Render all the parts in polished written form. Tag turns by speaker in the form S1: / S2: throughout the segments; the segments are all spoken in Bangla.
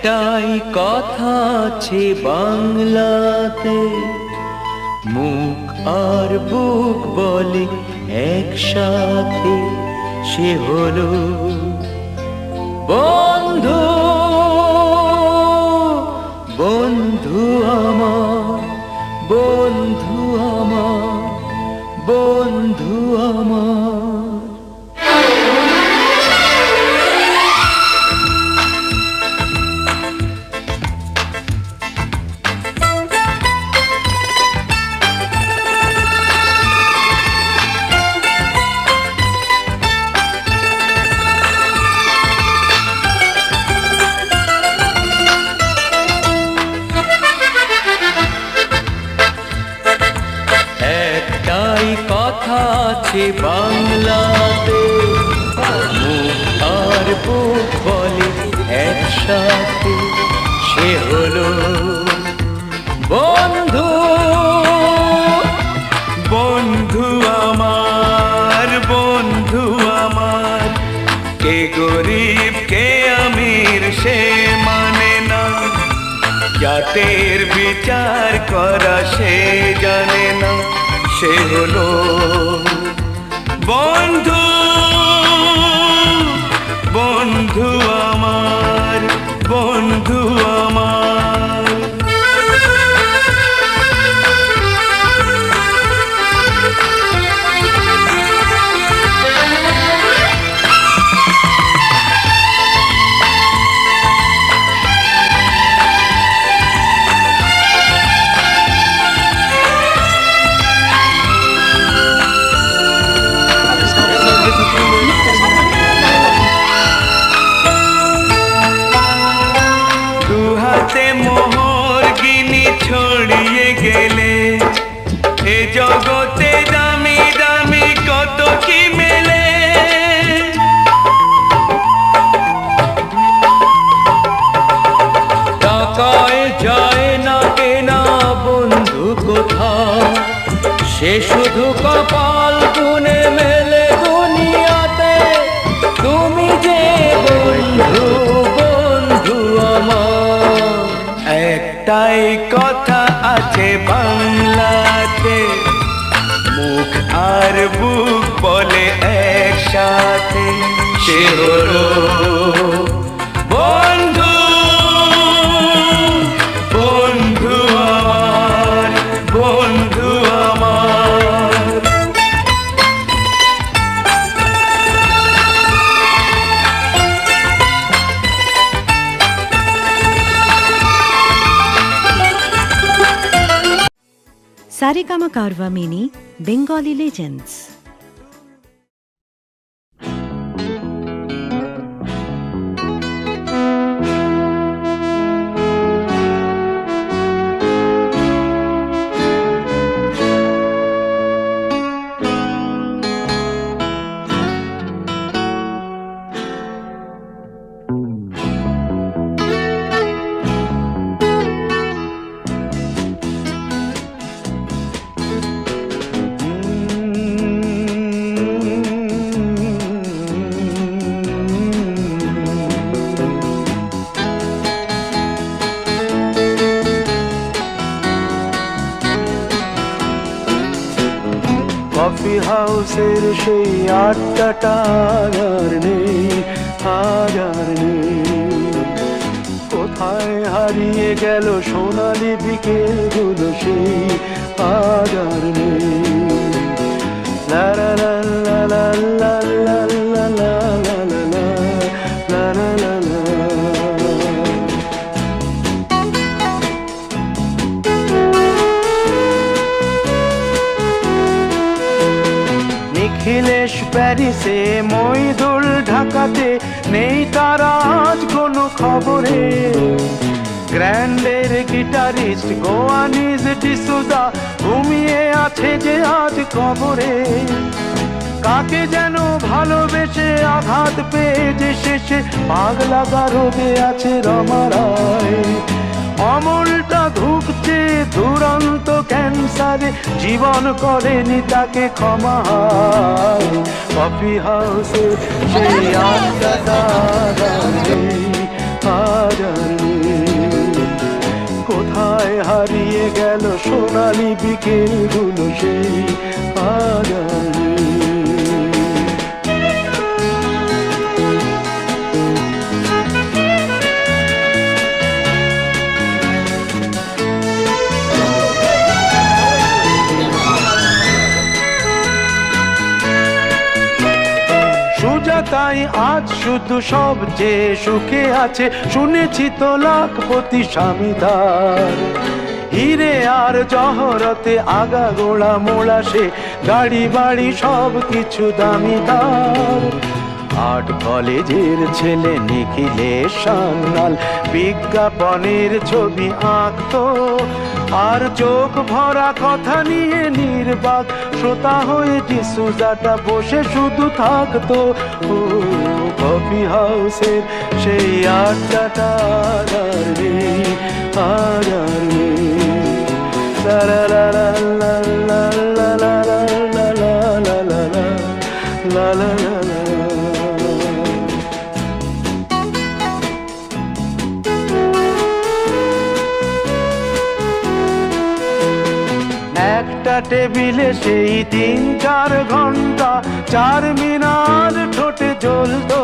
S1: একটাই কথা আছে বাংলাতে, মুখ আর বুক বলে একসাথে, সে হলো বন্ধু। বন্ধু আমার, বন্ধু আমার, বন্ধু আমার। একটাই কথা আছে বাংলাতে, মুখ আর বুক বলে একসাথে, সে হলো বন্ধু। বন্ধু আমার, বন্ধু আমার, কে গরিব কে আমির সে মানে না, জাতের বিচার করা সে জানে না, সে হলো বন্ধু। বন্ধু আমার, বন্ধু আমার। দুহাতে মোহর গিনি ছড়িয়ে গেলে, এ জগতে দামি দামি কত কি মেলে। টাকায় যায় না কেনা বন্ধু কোথাও, সে শুধু কপাল গুনে মেলে দুনিয়াতে। তুমি যে বন্ধু, বন্ধু আমার। একটাই কথা আছে বাংলাতে, মুখ আর বুক বলে একসাথে, সে হলো বন্ধু। বন্ধু আমার, বন্ধু আমার।
S2: Saregama Carvaan mini Bengali legends.
S3: Coffee হাউসের সেই আড্ডাটা আর নেই, আজ আর নেই। কোথায় হারিয়ে গেল সোনালি বিকেলগুলো সেই, আজ আর নেই। লা লা লা লা লা লা লা লা লা লা লা লা লা লা। নিখিলেশ প্যারিসে, মইদুল ঢাকাতে, নেই তার আজ কোনো খবরে। গ্র্যান্ডের গিটারিস্ট গোয়ানিজ ডিসুজা ঘুমিয়ে আছে যে আজ কবরে। কাকে যেন ভালোবেসে আঘাত পেয়ে যে শেষে পাগলা গারদে আছে রমা রায়। অমলটা ধুকছে দুরন্ত ক্যান্সারে, জীবন করেনি তাকে ক্ষমা। কফি হাউসে সেই আড্ডা আজ আর নেই, আজ আর নেই। হারিয়ে গেল সোনালি বিকেলগুলো সেই আজ আর নেই। সুজাতাই আজ শুধু সবচেয়ে সুখে আছে, শুনেছি তো লাখপতি স্বামীদার। হিরে আর জহরতে আগা গোড়া মোড়া সে, গাড়ি বাড়ি সব কিছু দামিদার। আর্ট কলেজের ছেলে নিখিলেশ সান্যাল বিজ্ঞাপনের ছবি আঁকতো, আর চোখ ভরা কথা নিয়ে নির্বাক শ্রোতা হয়ে ডিসুজাটা বসে শুধু থাকতো। ও কফি হাউসের সেই আড্ডাটা আর নেই, আর নেই। লা লা লা লা লা লা লা লা লা লা লা লা লা লা লা লা। একটা টেবিলে সেই 3-4 ঘন্টা চার মিনার ঠোঁটে জ্বলতো,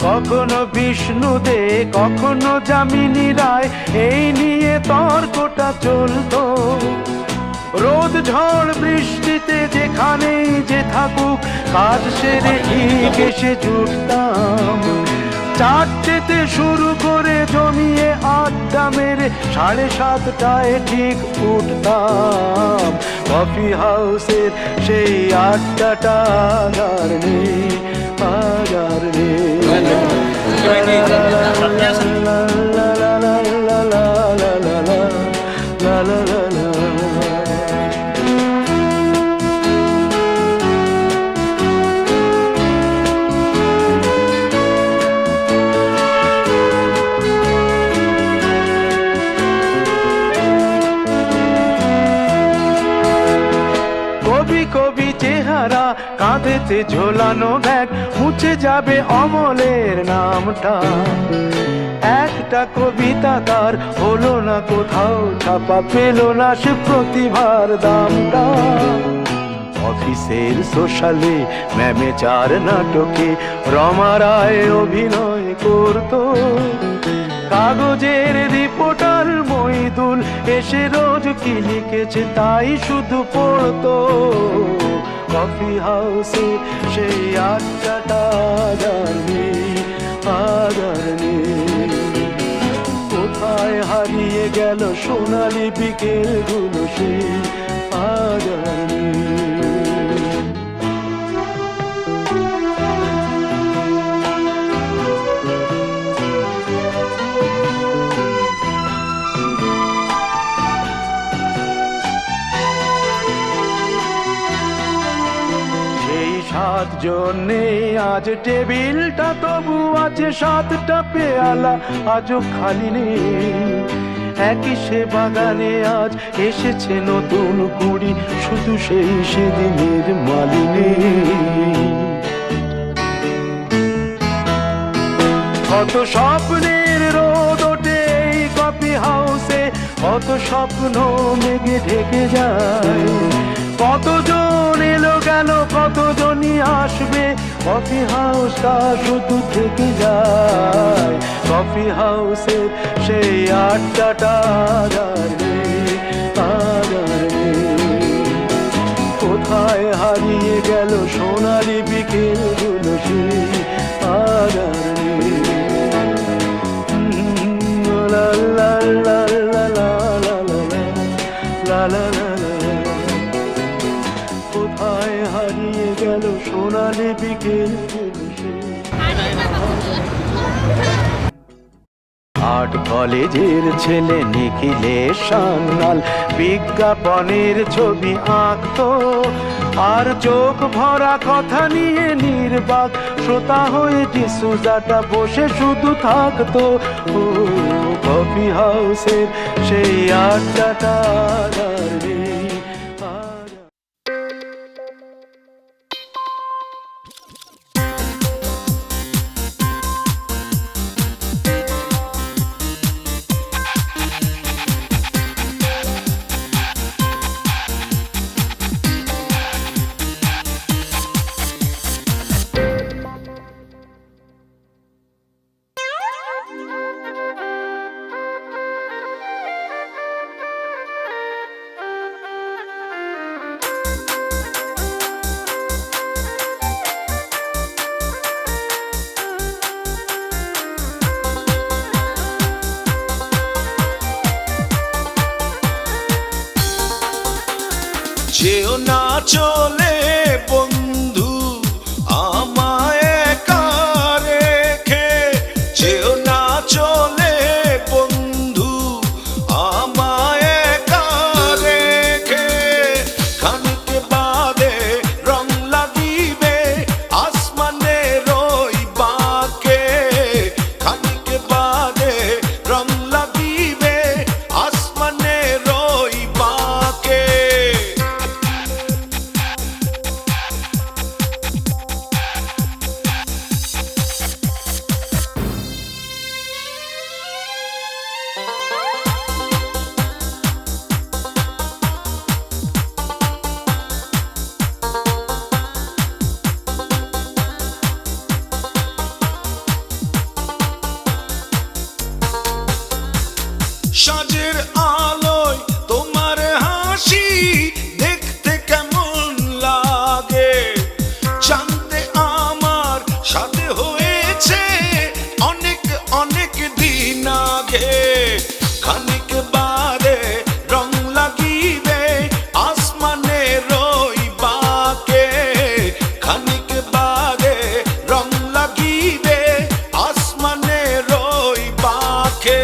S3: কখনো বিষ্ণু দে কখনো যামিনী রায়, এই নিয়ে তর্কটা চলতো। রোদ ঝড় বৃষ্টিতে যেখানেই যে থাকুক, কাজ সেরে ঠিক এসে জুটতাম। 4টেতে শুরু করে জমিয়ে আড্ডা মেরে 7:30টায় ঠিক উঠতাম। কফি হাউসের সেই আড্ডাটা আর নেই, আর নেই। লা লা লা লা লা লা লা লা লা লা লা। কবি চেহারা, কাঁধেতে ঝোলানো ব্যাগ, মুছে যাবে অমলের নামটা। একটা কবিতা তার হলো না কোথাও ছাপা, পেল না সে প্রতিভার দামটা। অফিসের সোশ্যালে ম্যামে 4 নাটকে রমা রায় অভিনয় করতো, কাগজের রিপোর্টার মইদুল এসে রোজ কি লিখেছে তাই শুধু পড়তো। কফি হাউসে সেই আড্ডাটা জানি, আর নেই। কোথায় হারিয়ে গেল সোনালি বিকেলগুলো সেই আজ আর নেই। জন্যে আজ টেবিলটা তবু আছে, 7টা পেয়ালা আজও খালি নেই। একই সে বাগানে আজ এসেছে নতুন কুড়ি, শুধু সেই সেদিনের মালিনী। কত স্বপ্নের রোদ ওঠে এই কফি হাউসে, কত স্বপ্ন মেঘে ঢেকে যায়। কতজন এলো গেল, কতজনই আসবে, কফি হাউসটা শুধু থেকে যায়। কফি হাউসে সেই আড্ডাটা আর নেই, আর নেই। কোথায় হারিয়ে গেল সোনালি বিকেলগুলো সেই আর নেই। লা লা লা লা লা লা লা লা লা। কোথায় হারিয়ে গেল সোনালি বিকেলগুলো সেই। আর্ট কলেজের ছেলে নিখিলেশ সান্যাল বিজ্ঞাপনের ছবি আঁকতো, আর চোখ ভরা কথা নিয়ে নির্বাক শ্রোতা হয়ে ডিসুজাটা বসে শুধু থাকতো। ও কফি হাউসের সেই আড্ডাটা আর নেই।
S4: যেও না চলে বন্ধু আমায় একা রেখে, যেও না চলে বন্ধু আমায় একা রেখে। খানিক বাদে রং লাগিবে আসমানের ওই বাঁকে, খানিক বাদে রং লাগিবে আসমানের ওই বাঁকে। সাজের আলোয় তোমার হাসি দেখতে কেমন লাগে, জানতে আমার সাথে হয়েছে অনেক অনেক দিন আগে। খানিক বাদে রং লাগিবে আসমানের ওই বাঁকে, খানিক বাদে রং লাগিবে আসমানের ওই বাঁকে।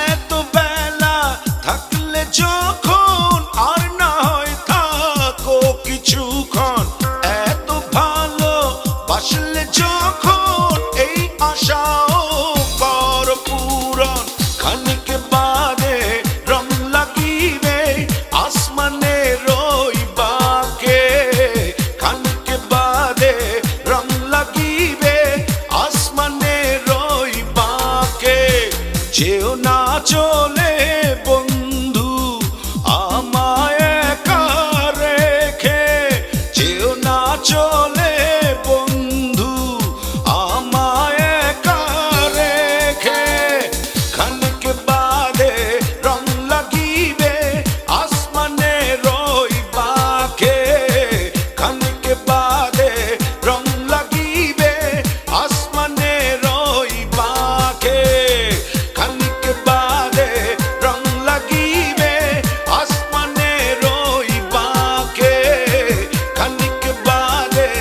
S4: এত বেলা থাকলে যখন আর না হয় থাকো কিছুক্ষণ, এত ভালো বাসলে যখন এই আশাও কর পূরণ। খানিক বাদে রং লাগিবে আসমানের ওই বাঁকে, খানিক বাদে রং লাগিবে আসমানের ওই বাঁকে। যেও না চলে বন্ধু আমায় একা রেখে, যেও না চলে বন্ধু আমায় একা রেখে। খানিক বাদে রং লাগিবে আসমানের ওই বাঁকে, খানিক বাদে রং লাগিবে আসমানের ওই বাঁকে, খানিক বাদে রং লাগিবে আসমানের ওই বাঁকে, খানিক বাদে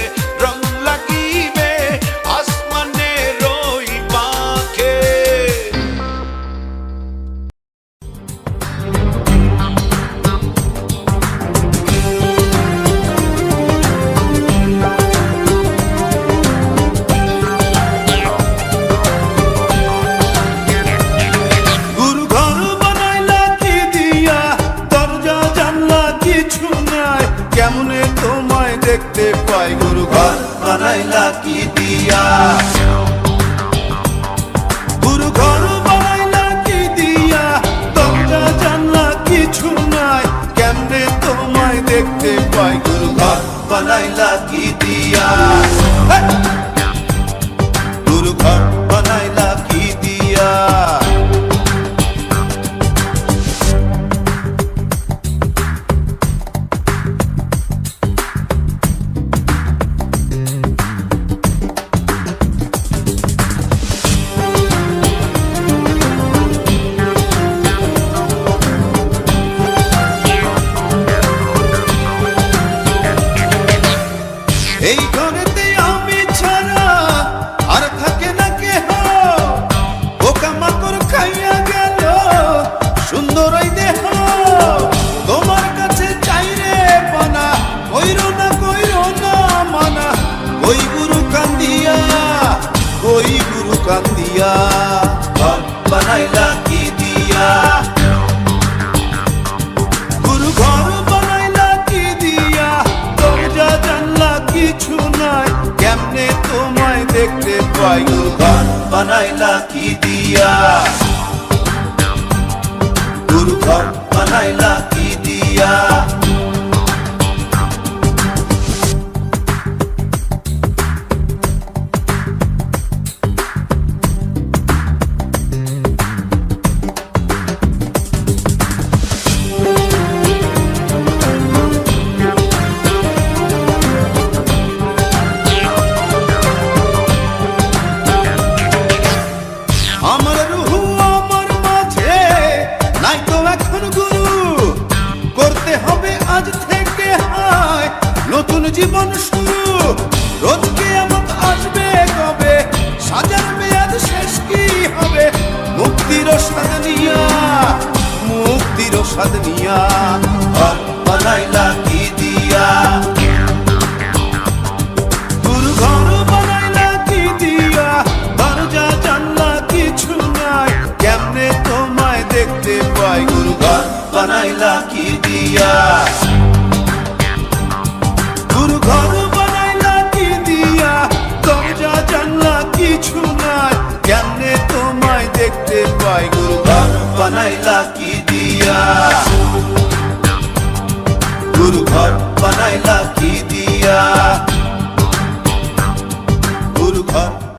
S4: রং লাগিবে আসমানের ওই বাঁকে।
S5: গুরু ঘর বানাইলা কি দিয়া, দরজা জানলা কিছু নাই, কেমনে তোমায় দেখতে পাই। গুরু ঘর বানাইলা কি দিয়া, গুরু ঘর বানাইলা কি দিয়া, দরজা জানলা কিছু নাই, কেমনে তোমায় দেখতে পাই। গুরু ঘর বানাইলা কি দিয়া, গুরু ঘর বানাইলা কি দিয়া। এই ঘরেতে আমি ছাড়া আর থাকে না কেহ, পোকামাকড় খাইয়া গেল সুন্দর ওই দেহ। তোমার কাছে চাই রে পানা, কইরো না মানা। ওই গুরু কান্দিয়া, ওই গুরু কান্দিয়া, ঘর বানাইলা কি দিয়া, গুরু ঘর বানাইলা কি দিয়া, দরজা জানলা কিছু নাই, কেমনে তোমায় দেখতে পাই গুরু ঘর বানাইলা কি দিয়া গুরু ঘর বানাইলা কি দিয়া আমার রুহু আমার মাঝে নাই তো এখন গুরু করতে হবে আজ থেকে হায় নতুন জীবন শুরু রোজ কিয়ামত আসবে কবে সাজার মেয়াদ শেষ কি হবে মুক্তির স্বাদ নিয়া ঘর বানাইলা কি দিয়া গুরু ঘর বানাইলা কি দিয়া দরজা জানলা কিছু নাই কেমনে তোমায় দেখতে পাই গুরু ঘর বানাইলা কি দিয়া গুরু ঘর বানাইলা কি দিয়া দরজা জানলা কিছু নাই কেমনে তোমায় দেখতে পাই গুরু ঘর বানাইলা কি দিয়া গুরু ঘর বানাইলা কি দিয়া গুরু ঘর